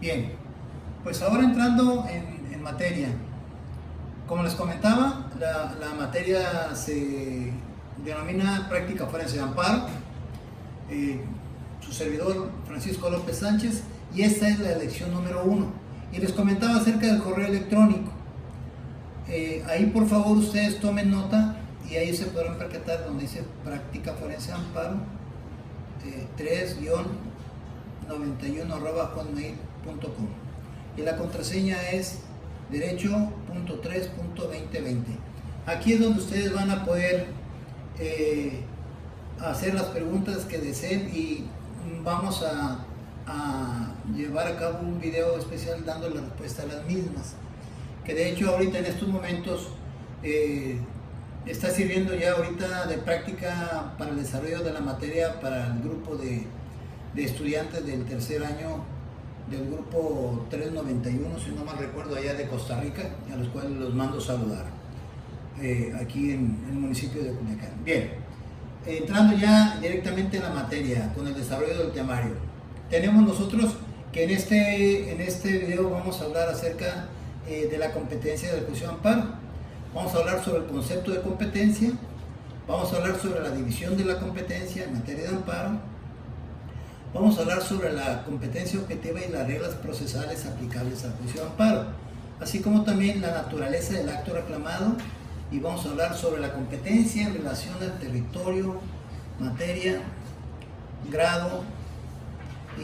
Bien, pues ahora entrando en materia, como les comentaba, la materia se denomina práctica forense de amparo. Su servidor Francisco López Sánchez, y esta es la lección número 1. Y les comentaba acerca del correo electrónico. Ahí por favor ustedes tomen nota y ahí se podrán percatar donde dice práctica forense de amparo 3-91@hotmail.com, y la contraseña es derecho.3.2020. Aquí es donde ustedes van a poder hacer las preguntas que deseen, y vamos a llevar a cabo un video especial dando la respuesta a las mismas, que de hecho ahorita en estos momentos está sirviendo ya ahorita de práctica para el desarrollo de la materia para el grupo de estudiantes del tercer año del grupo 391, si no mal recuerdo, allá de Costa Rica, a los cuales los mando saludar aquí en el municipio de Culiacán. Bien, entrando ya directamente en la materia con el desarrollo del temario, tenemos nosotros que en este video vamos a hablar acerca de la competencia del juicio de amparo. Vamos a hablar sobre el concepto de competencia, vamos a hablar sobre la división de la competencia en materia de amparo, vamos a hablar sobre la competencia objetiva y las reglas procesales aplicables al juicio de amparo, así como también la naturaleza del acto reclamado, y vamos a hablar sobre la competencia en relación al territorio, materia, grado,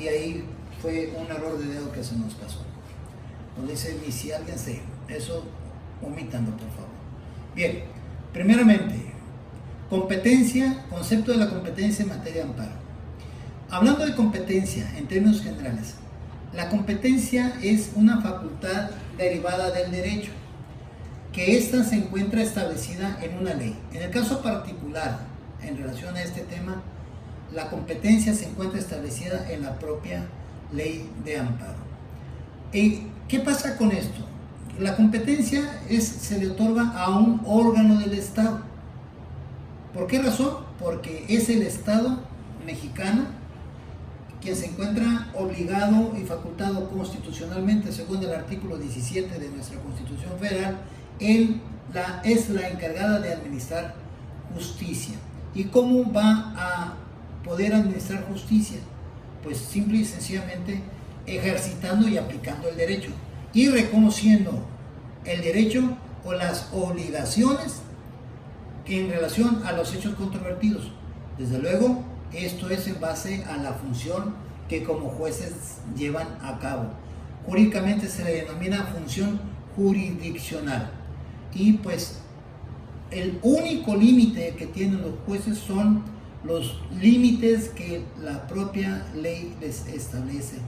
y ahí fue un error de dedo que se nos pasó, donde dice ni si alguien se, eso omítalo por favor. Bien, primeramente, competencia, concepto de la competencia en materia de amparo. Hablando de competencia en términos generales, la competencia es una facultad derivada del derecho, que ésta se encuentra establecida en una ley. En el caso particular, en relación a este tema, la competencia se encuentra establecida en la propia ley de amparo. ¿Qué pasa con esto? La competencia se le otorga a un órgano del Estado. ¿Por qué razón? Porque es el Estado mexicano quien se encuentra obligado y facultado constitucionalmente, según el artículo 17 de nuestra Constitución Federal, es la encargada de administrar justicia. ¿Y cómo va a poder administrar justicia? Pues simple y sencillamente ejercitando y aplicando el derecho y reconociendo el derecho o las obligaciones que en relación a los hechos controvertidos. Desde luego, esto es en base a la función que como jueces llevan a cabo. Jurídicamente se le denomina función jurisdiccional, y pues el único límite que tienen los jueces son los límites que la propia ley les establece.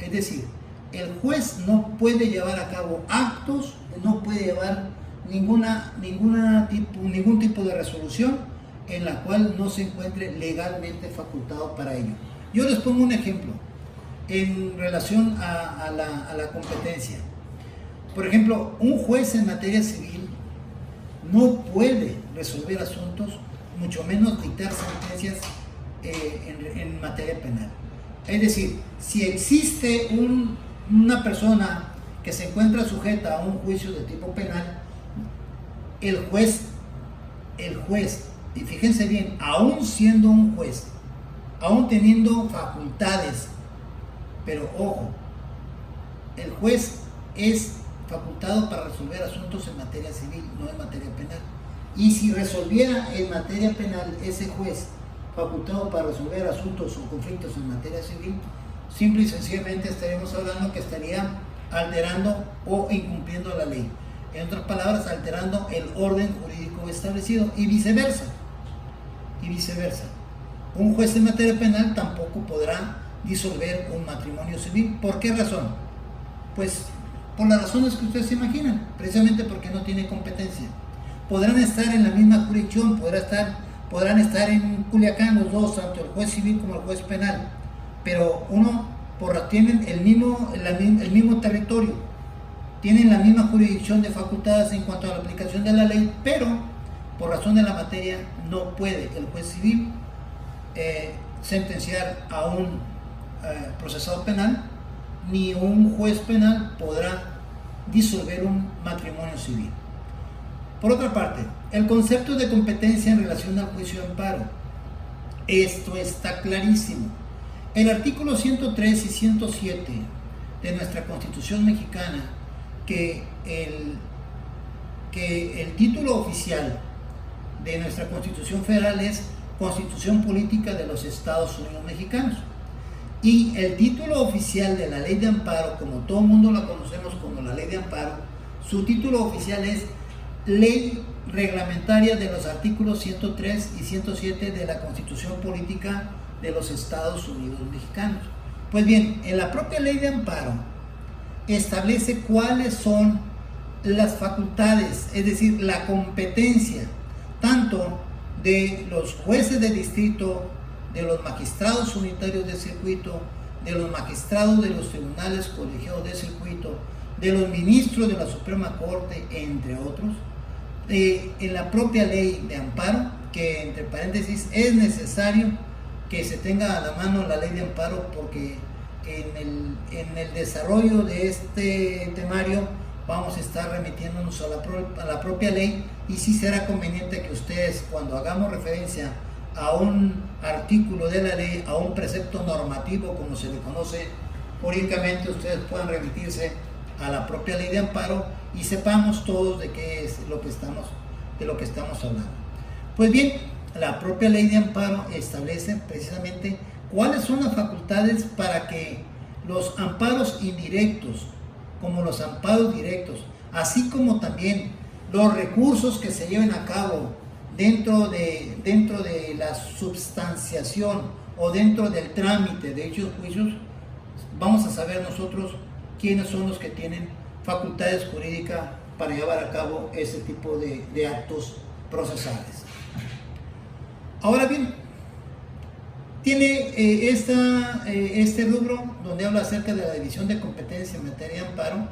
Es decir, el juez no puede llevar a cabo actos, no puede llevar ningún tipo de resolución en la cual no se encuentre legalmente facultado para ello. Yo les pongo un ejemplo en relación a la competencia. Por ejemplo, un juez en materia civil no puede resolver asuntos, mucho menos dictar sentencias en materia penal. Es decir, si existe una persona que se encuentra sujeta a un juicio de tipo penal, el juez, y fíjense bien, aún siendo un juez, aún teniendo facultades, pero ojo, el juez es facultado para resolver asuntos en materia civil, no en materia penal. Y si resolviera en materia penal ese juez facultado para resolver asuntos o conflictos en materia civil, simple y sencillamente estaríamos hablando que estaría alterando o incumpliendo la ley. En otras palabras, alterando el orden jurídico establecido, y viceversa. Un juez en materia penal tampoco podrá disolver un matrimonio civil. ¿Por qué razón? Pues por las razones que ustedes se imaginan, precisamente porque no tiene competencia. Podrán estar en la misma jurisdicción, podrán estar en Culiacán los dos, tanto el juez civil como el juez penal, pero tienen el mismo territorio, tienen la misma jurisdicción de facultades en cuanto a la aplicación de la ley, pero por razón de la materia no puede el juez civil sentenciar a un procesado penal, ni un juez penal podrá disolver un matrimonio civil. Por otra parte, el concepto de competencia en relación al juicio de amparo. Esto está clarísimo. El artículo 103 y 107 de nuestra Constitución mexicana, que el título oficial de nuestra Constitución Federal es Constitución Política de los Estados Unidos Mexicanos. Y el título oficial de la Ley de Amparo, como todo el mundo la conocemos como la Ley de Amparo, su título oficial es Ley Reglamentaria de los artículos 103 y 107 de la Constitución Política de los Estados Unidos Mexicanos. Pues bien, en la propia Ley de Amparo establece cuáles son las facultades, es decir, la competencia, tanto de los jueces de distrito, de los magistrados unitarios de circuito, de los magistrados de los tribunales colegiados de circuito, de los ministros de la Suprema Corte, entre otros, en la propia Ley de Amparo, que entre paréntesis es necesario que se tenga a la mano la Ley de Amparo, porque en el desarrollo de este temario vamos a estar remitiéndonos a la propia ley, y sí será conveniente que ustedes, cuando hagamos referencia a un artículo de la ley, a un precepto normativo, como se le conoce jurídicamente, ustedes puedan remitirse a la propia Ley de Amparo y sepamos todos de qué es lo que estamos hablando. Pues bien, la propia Ley de Amparo establece precisamente cuáles son las facultades para que los amparos indirectos, como los amparos directos, así como también los recursos que se lleven a cabo dentro de la substanciación o dentro del trámite de dichos juicios, vamos a saber nosotros quiénes son los que tienen facultades jurídicas para llevar a cabo ese tipo de actos procesales. Ahora bien, tiene este rubro donde habla acerca de la división de competencia en materia de amparo.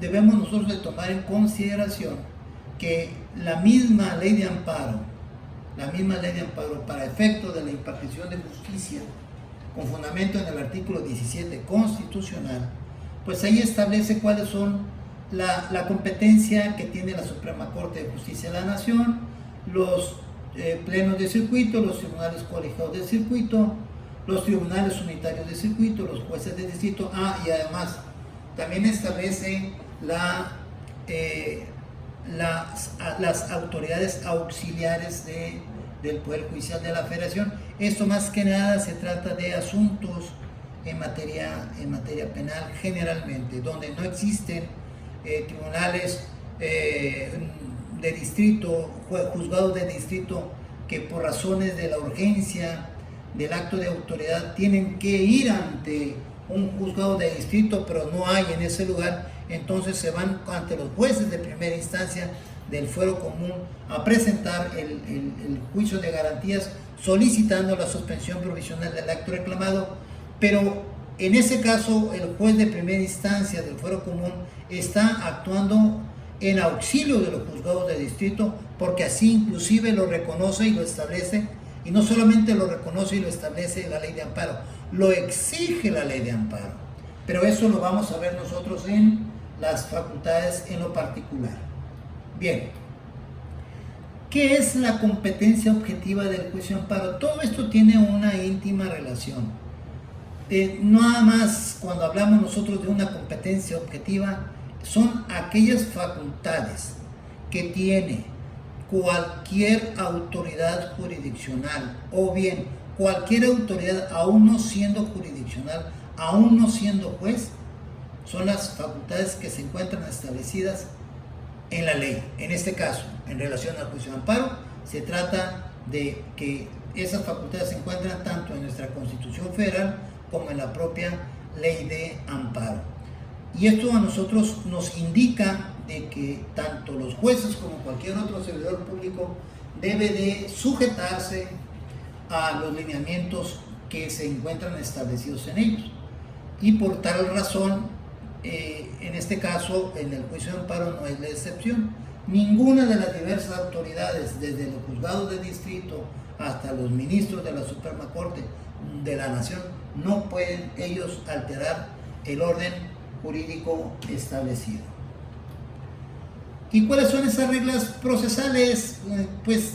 Debemos nosotros de tomar en consideración que la misma ley de amparo para efecto de la impartición de justicia, con fundamento en el artículo 17 constitucional, pues ahí establece cuáles son la competencia que tiene la Suprema Corte de Justicia de la Nación, los plenos de circuito, los tribunales colegiados de circuito, los tribunales unitarios de circuito, los jueces de distrito, y además también establece las autoridades auxiliares del Poder Judicial de la Federación. Esto más que nada se trata de asuntos en materia penal generalmente, donde no existen tribunales de distrito, juzgados de distrito, que por razones de la urgencia del acto de autoridad tienen que ir ante un juzgado de distrito, pero no hay en ese lugar. Entonces se van ante los jueces de primera instancia del fuero común a presentar el juicio de garantías, solicitando la suspensión provisional del acto reclamado. Pero en ese caso el juez de primera instancia del fuero común está actuando en auxilio de los juzgados de distrito, porque así inclusive lo reconoce y lo establece, y no solamente lo reconoce y lo establece la Ley de Amparo, lo exige la Ley de Amparo. Pero eso lo vamos a ver nosotros en las facultades en lo particular. Bien, ¿qué es la competencia objetiva del juicio de amparo? Todo esto tiene una íntima relación. Nada más cuando hablamos nosotros de una competencia objetiva, son aquellas facultades que tiene cualquier autoridad jurisdiccional, o bien cualquier autoridad, aún no siendo jurisdiccional, aún no siendo juez, son las facultades que se encuentran establecidas en la ley. En este caso, en relación al juicio de amparo, se trata de que esas facultades se encuentran tanto en nuestra Constitución Federal como en la propia Ley de Amparo. Y esto a nosotros nos indica de que tanto los jueces como cualquier otro servidor público debe de sujetarse a los lineamientos que se encuentran establecidos en ellos. Y por tal razón, en este caso, en el juicio de amparo no es la excepción. Ninguna de las diversas autoridades, desde los juzgados de distrito hasta los ministros de la Suprema Corte de la Nación, no pueden ellos alterar el orden jurídico establecido. ¿Y cuáles son esas reglas procesales? Pues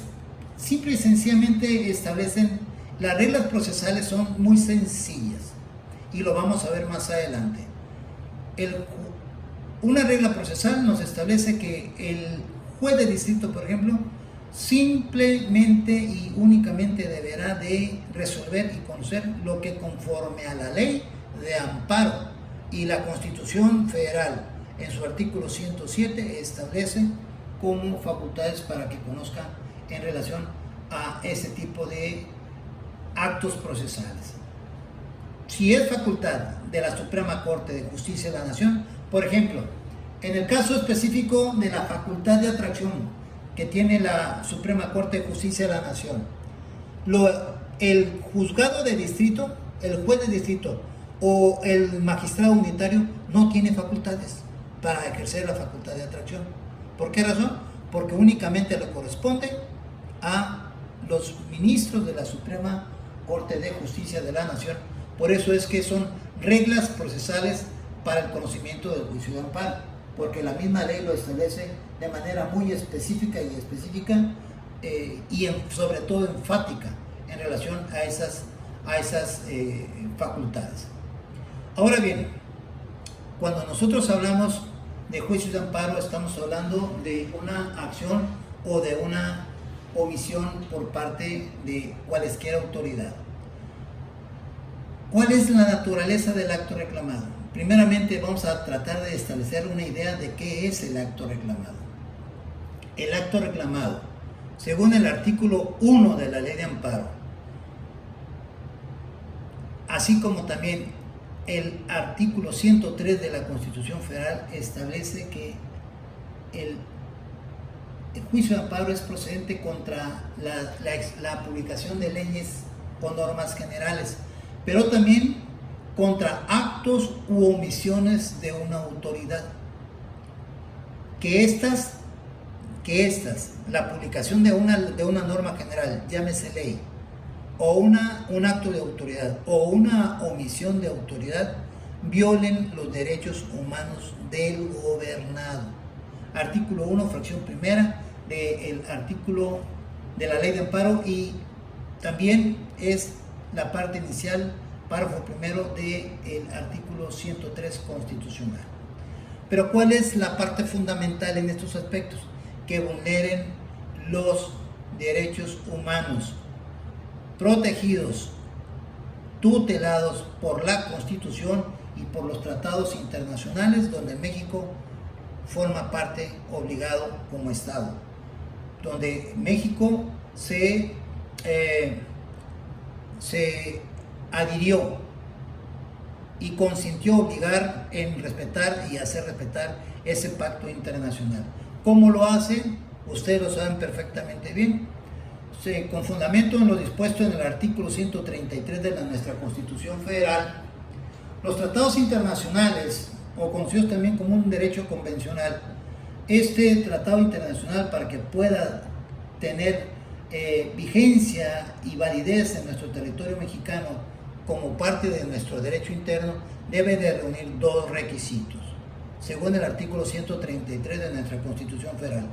simple y sencillamente establecen, las reglas procesales son muy sencillas y lo vamos a ver más adelante. Una regla procesal nos establece que el juez de distrito, por ejemplo, simplemente y únicamente deberá de resolver y conocer lo que conforme a la ley de amparo y la Constitución Federal en su artículo 107 establece como facultades para que conozca en relación a ese tipo de actos procesales. Si es facultad de la Suprema Corte de Justicia de la Nación, por ejemplo, en el caso específico de la facultad de atracción que tiene la Suprema Corte de Justicia de la Nación, el juzgado de distrito, el juez de distrito o el magistrado unitario no tiene facultades para ejercer la facultad de atracción. ¿Por qué razón? Porque únicamente le corresponde a los ministros de la Suprema Corte de Justicia de la Nación. Por eso es que son reglas procesales para el conocimiento del juicio de amparo, porque la misma ley lo establece de manera muy específica y sobre todo enfática en relación a esas facultades. Ahora bien, cuando nosotros hablamos de juicios de amparo, estamos hablando de una acción o de una omisión por parte de cualesquiera autoridad. ¿Cuál es la naturaleza del acto reclamado? Primeramente vamos a tratar de establecer una idea de qué es el acto reclamado. El acto reclamado, según el artículo 1 de la Ley de Amparo, así como también el artículo 103 de la Constitución Federal, establece que el juicio de amparo es procedente contra la publicación de leyes o normas generales, pero también contra actos u omisiones de una autoridad. Que estas, la publicación de una norma general, llámese ley, o un acto de autoridad o una omisión de autoridad, violen los derechos humanos del gobernado. Artículo 1, fracción primera del artículo de la Ley de Amparo, y también es la parte inicial, párrafo primero del artículo 103 constitucional. Pero ¿cuál es la parte fundamental en estos aspectos? Que vulneren los derechos humanos protegidos, tutelados por la Constitución y por los tratados internacionales donde México forma parte obligado como Estado, donde México se adhirió y consintió obligar en respetar y hacer respetar ese pacto internacional. ¿Cómo lo hacen? Ustedes lo saben perfectamente bien. Con fundamento en lo dispuesto en el artículo 133 de nuestra Constitución Federal, los tratados internacionales, o conocidos también como un derecho convencional, este tratado internacional, para que pueda tener vigencia y validez en nuestro territorio mexicano como parte de nuestro derecho interno, debe de reunir dos requisitos, según el artículo 133 de nuestra Constitución Federal.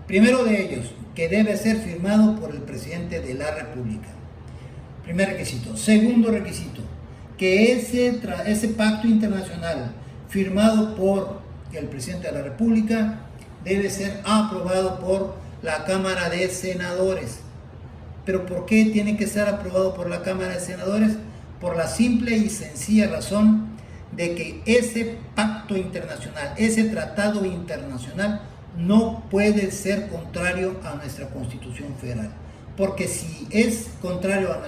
Primero de ellos, que debe ser firmado por el presidente de la República. Primer requisito. Segundo requisito, que ese pacto internacional firmado por el presidente de la República debe ser aprobado por la Cámara de Senadores. ¿Pero por qué tiene que ser aprobado por la Cámara de Senadores? Por la simple y sencilla razón de que ese pacto internacional, ese tratado internacional, no puede ser contrario a nuestra Constitución Federal, porque si es contrario a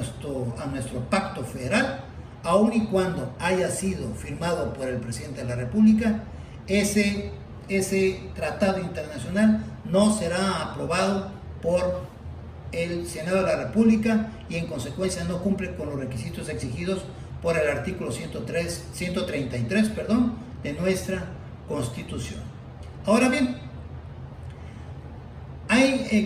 nuestro pacto federal, aun y cuando haya sido firmado por el presidente de la República, ese tratado internacional no será aprobado por el Senado de la República y en consecuencia no cumple con los requisitos exigidos por el artículo 133 de nuestra Constitución. Ahora bien,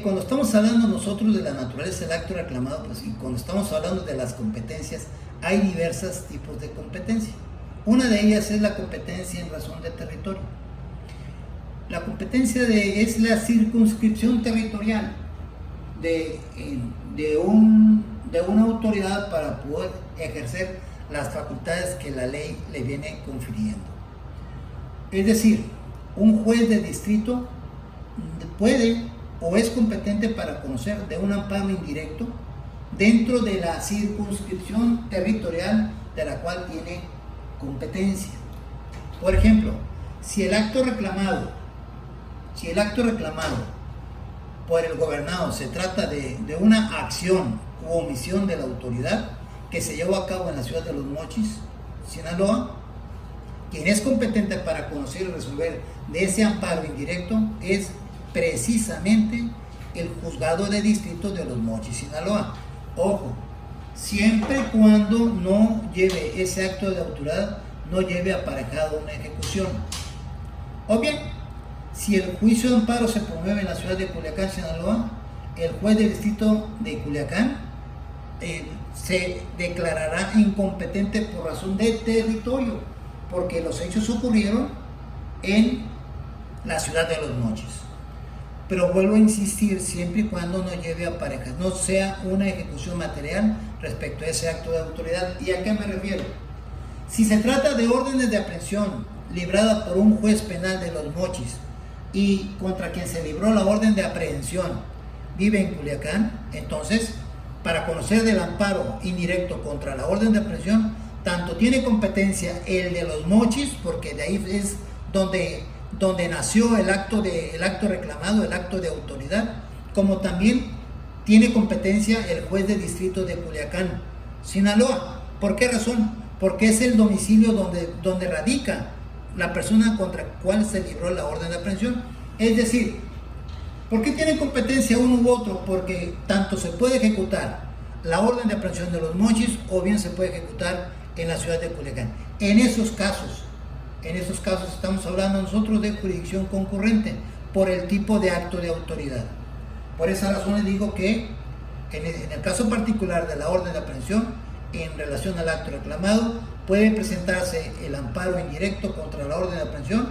cuando estamos hablando nosotros de la naturaleza del acto reclamado, pues, y cuando estamos hablando de las competencias, hay diversos tipos de competencia. Una de ellas es la competencia en razón de territorio. La competencia es la circunscripción territorial de una autoridad para poder ejercer las facultades que la ley le viene confiriendo. Es decir, un juez de distrito puede o es competente para conocer de un amparo indirecto dentro de la circunscripción territorial de la cual tiene competencia. Por ejemplo, si el acto reclamado por el gobernado se trata de una acción u omisión de la autoridad que se llevó a cabo en la ciudad de Los Mochis, Sinaloa, quien es competente para conocer y resolver de ese amparo indirecto es precisamente el juzgado de distrito de Los Mochis, Sinaloa. Ojo, siempre y cuando no lleve ese acto de autoridad, no lleve aparejado una ejecución. O bien, si el juicio de amparo se promueve en la ciudad de Culiacán, Sinaloa, el juez del distrito de Culiacán se declarará incompetente por razón de territorio, porque los hechos ocurrieron en la ciudad de Los Mochis. Pero vuelvo a insistir, siempre y cuando no lleve aparejas, no sea una ejecución material respecto a ese acto de autoridad. ¿Y a qué me refiero? Si se trata de órdenes de aprehensión librada por un juez penal de Los Mochis y contra quien se libró la orden de aprehensión vive en Culiacán, entonces, para conocer del amparo indirecto contra la orden de aprehensión, tanto tiene competencia el de Los Mochis, porque de ahí es donde nació el acto reclamado, el acto de autoridad, como también tiene competencia el juez de distrito de Culiacán, Sinaloa. ¿Por qué razón? Porque es el domicilio donde radica la persona contra la cual se libró la orden de aprehensión. Es decir, ¿por qué tiene competencia uno u otro? Porque tanto se puede ejecutar la orden de aprehensión de Los Mochis o bien se puede ejecutar en la ciudad de Culiacán. En esos casos estamos hablando nosotros de jurisdicción concurrente por el tipo de acto de autoridad. Por esa razón les digo que en el caso particular de la orden de aprehensión, en relación al acto reclamado, puede presentarse el amparo indirecto contra la orden de aprehensión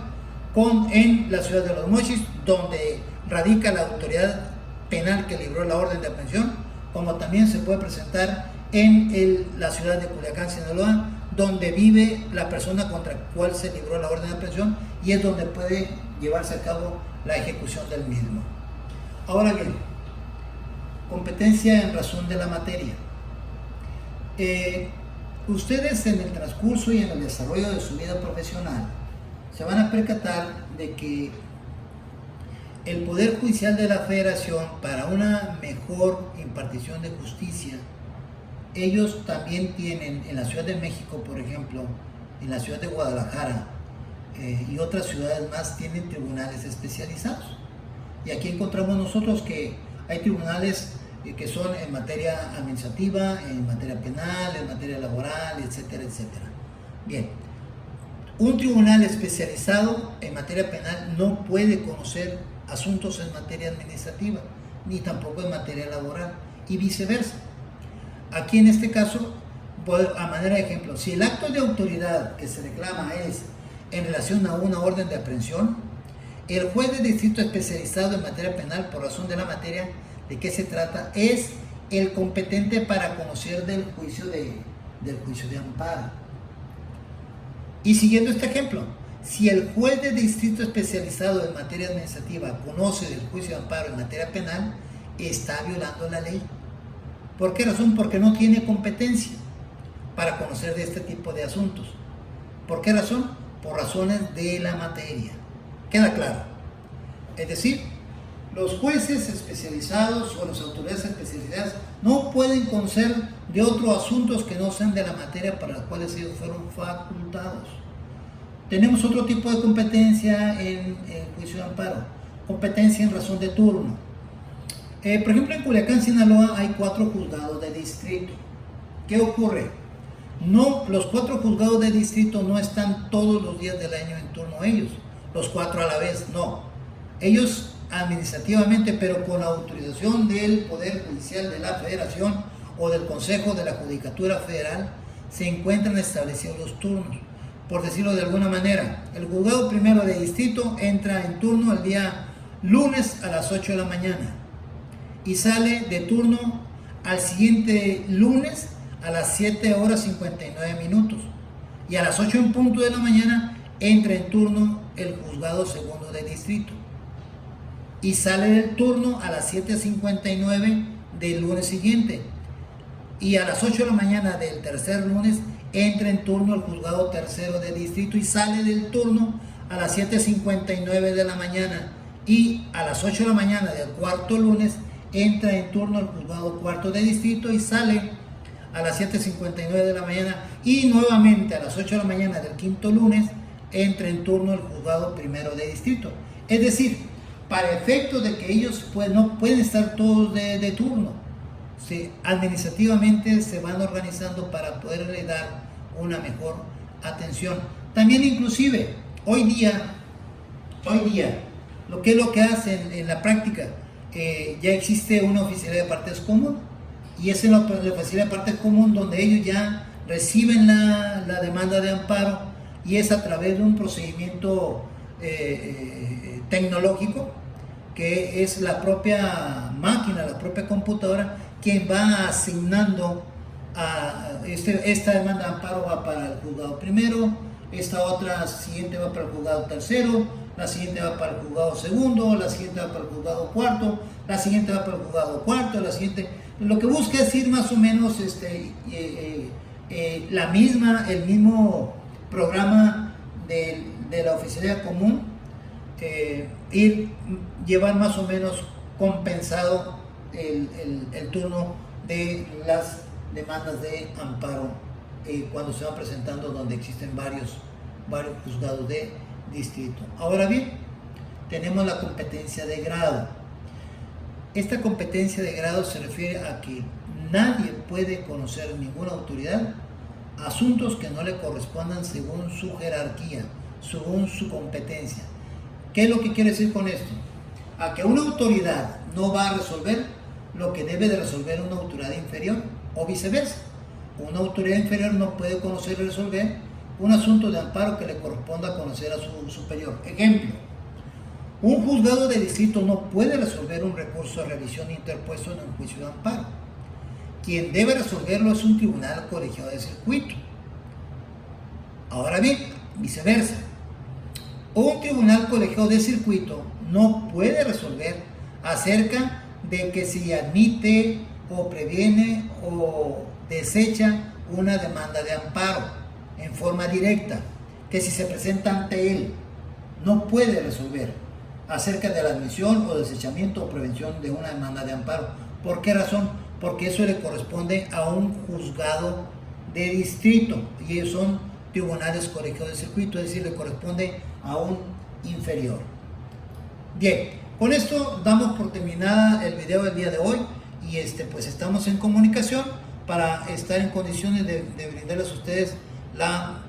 en la ciudad de Los Mochis, donde radica la autoridad penal que libró la orden de aprehensión, como también se puede presentar en la ciudad de Culiacán, Sinaloa, donde vive la persona contra la cual se libró la orden de aprehensión y es donde puede llevarse a cabo la ejecución del mismo. Ahora bien, competencia en razón de la materia. Ustedes en el transcurso y en el desarrollo de su vida profesional se van a percatar de que el Poder Judicial de la Federación, para una mejor impartición de justicia, ellos también tienen en la Ciudad de México, por ejemplo, en la ciudad de Guadalajara y otras ciudades más, tienen tribunales especializados. Y aquí encontramos nosotros que hay tribunales que son en materia administrativa, en materia penal, en materia laboral, etcétera, etcétera. Bien, un tribunal especializado en materia penal no puede conocer asuntos en materia administrativa, ni tampoco en materia laboral, y viceversa. Aquí en este caso, a manera de ejemplo, si el acto de autoridad que se reclama es en relación a una orden de aprehensión, el juez de distrito especializado en materia penal, por razón de la materia de qué se trata, es el competente para conocer del juicio de amparo. Y siguiendo este ejemplo, si el juez de distrito especializado en materia administrativa conoce del juicio de amparo en materia penal, está violando la ley. ¿Por qué razón? Porque no tiene competencia para conocer de este tipo de asuntos. ¿Por qué razón? Por razones de la materia. ¿Queda claro? Es decir, los jueces especializados o las autoridades especializadas no pueden conocer de otros asuntos que no sean de la materia para los cuales ellos fueron facultados. Tenemos otro tipo de competencia en juicio de amparo, competencia en razón de turno. Por ejemplo, en Culiacán, Sinaloa, hay 4 juzgados de distrito. ¿Qué ocurre? Los 4 juzgados de distrito no están todos los días del año en turno ellos, los 4 a la vez, no. Ellos administrativamente, pero con autorización del Poder Judicial de la Federación o del Consejo de la Judicatura Federal, se encuentran establecidos los turnos. Por decirlo de alguna manera, el juzgado primero de distrito entra en turno el día lunes a las 8 de la mañana y sale de turno al siguiente lunes a las 7:59, y a las 8 en punto de la mañana entra en turno el juzgado segundo de distrito y sale del turno a las 7:59 del lunes siguiente, y a las 8 de la mañana del tercer lunes entra en turno el juzgado tercero de distrito y sale del turno a las 7:59 de la mañana, y a las 8 de la mañana del cuarto lunes entra en turno el juzgado cuarto de distrito y sale a las 7:59 de la mañana, y nuevamente a las 8 de la mañana del quinto lunes entra en turno el juzgado primero de distrito. Es decir, para efectos de que ellos no pueden estar todos de turno, administrativamente se van organizando para poderle dar una mejor atención. También inclusive hoy día lo que hacen en la práctica, ya existe una oficialía de partes común, y es en la oficialía de partes común donde ellos ya reciben la demanda de amparo, y es a través de un procedimiento tecnológico, que es la propia máquina, la propia computadora, quien va asignando esta demanda de amparo va para el juzgado primero, esta otra siguiente va para el juzgado tercero, la siguiente va para el juzgado segundo, la siguiente va para el juzgado cuarto, la siguiente va para el juzgado cuarto, la siguiente. Lo que busca es ir más o menos el mismo programa de la oficialía común, llevar más o menos compensado el turno de las demandas de amparo cuando se van presentando donde existen varios juzgados de distrito. Ahora bien, tenemos la competencia de grado. Esta competencia de grado se refiere a que nadie puede conocer, ninguna autoridad, asuntos que no le correspondan según su jerarquía, según su competencia. ¿Qué es lo que quiere decir con esto? A que una autoridad no va a resolver lo que debe de resolver una autoridad inferior, o viceversa. Una autoridad inferior no puede conocer y resolver un asunto de amparo que le corresponda conocer a su superior. Ejemplo, un juzgado de distrito no puede resolver un recurso de revisión interpuesto en un juicio de amparo. Quien debe resolverlo es un tribunal colegiado de circuito. Ahora bien, viceversa, un tribunal colegiado de circuito no puede resolver acerca de que si admite o previene o desecha una demanda de amparo en forma directa, que si se presenta ante él, no puede resolver acerca de la admisión o desechamiento o prevención de una demanda de amparo. ¿Por qué razón? Porque eso le corresponde a un juzgado de distrito, y ellos son tribunales colegiados de circuito, es decir, le corresponde a un inferior. Bien, con esto damos por terminada el video del día de hoy, y pues estamos en comunicación para estar en condiciones de brindarles a ustedes la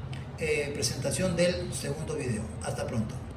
presentación del segundo video. Hasta pronto.